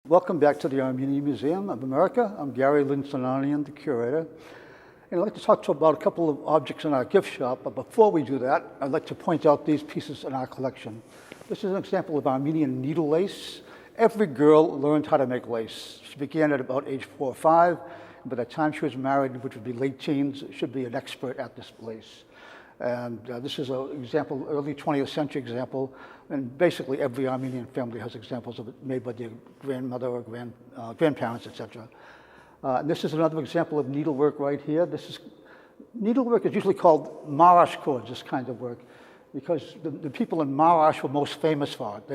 Welcome back to the Armenian Museum of America. I'm Gary Lind-Sinanian, the curator. And I'd like to talk about a couple of objects in our gift shop, but before we do that, I'd like to point out these pieces in our collection. This is an example of Armenian needle lace. Every girl learned how to make lace. She began at about age 4 or 5, and by the time she was married, which would be late teens, she should be an expert at this lace. And this is an example, early 20th century example, and basically every Armenian family has examples of it made by their grandmother or grandparents, etc. And this is another example of needlework right here. Needlework is usually called Marash cords, this kind of work, because the people in Marash were most famous for it.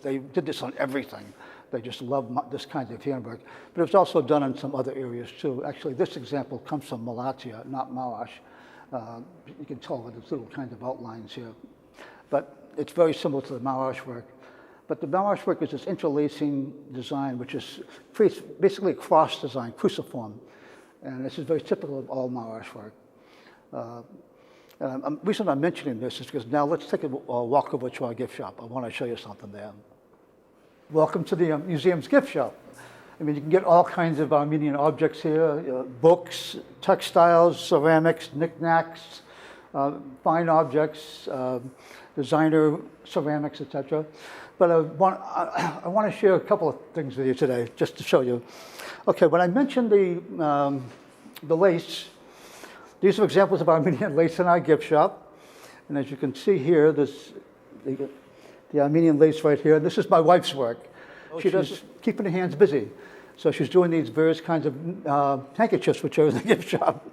They did this on everything. They just loved this kind of handwork. But it was also done in some other areas too. Actually, this example comes from Malatya, not Marash. You can tell by these little kind of outlines here. But it's very similar to the Marash work. But the Marash work is this interlacing design, which creates basically a cross design, cruciform. And this is very typical of all Marash work. And the reason I'm mentioning this is because now let's take a walk over to our gift shop. I want to show you something there. Welcome to the museum's gift shop. I mean, you can get all kinds of Armenian objects here, books, textiles, ceramics, knickknacks, fine objects, designer ceramics, etc. But I want to share a couple of things with you today, just to show you. Okay, when I mentioned the lace, these are examples of Armenian lace in our gift shop. And as you can see here, there's the Armenian lace right here. This is my wife's work. She's keeping her hands busy. So she's doing these various kinds of handkerchiefs, which are in the gift shop.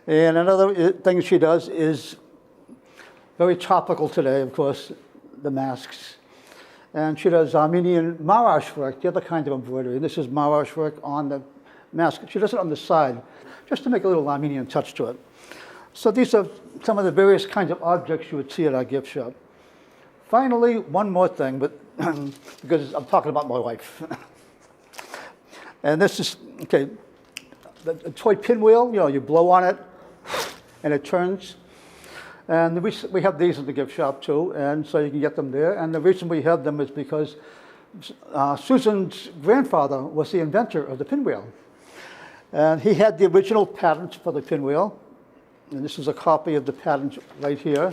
And another thing she does is very topical today, of course, the masks. And she does Armenian Marash work, the other kind of embroidery. And this is Marash work on the mask. She does it on the side, just to make a little Armenian touch to it. So these are some of the various kinds of objects you would see at our gift shop. Finally, one more thing, but because I'm talking about my wife. And this is, okay, the toy pinwheel, you know, you blow on it and it turns. And we have these in the gift shop too, and so you can get them there. And the reason we have them is because Susan's grandfather was the inventor of the pinwheel. And he had the original patents for the pinwheel. And this is a copy of the patent right here.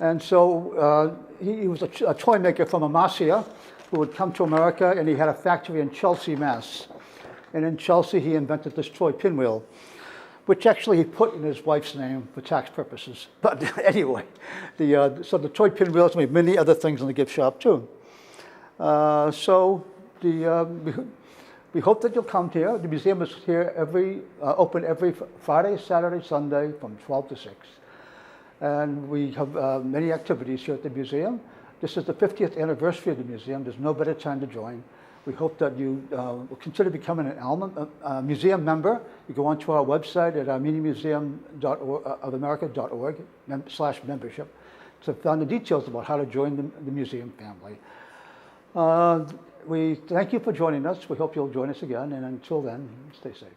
And so he was a toy maker from Amasya, who would come to America, and he had a factory in Chelsea, Mass. And in Chelsea, he invented this toy pinwheel, which actually he put in his wife's name for tax purposes. But anyway, so the toy pinwheels, we have many other things in the gift shop too. We hope that you'll come here. The museum is here open every Friday, Saturday, Sunday from 12 to 6. And we have many activities here at the museum. This is the 50th anniversary of the museum. There's no better time to join. We hope that you will consider becoming an museum member. You go onto our website at armenianmuseum.org/membership to find the details about how to join the museum family. We thank you for joining us. We hope you'll join us again. And until then, stay safe.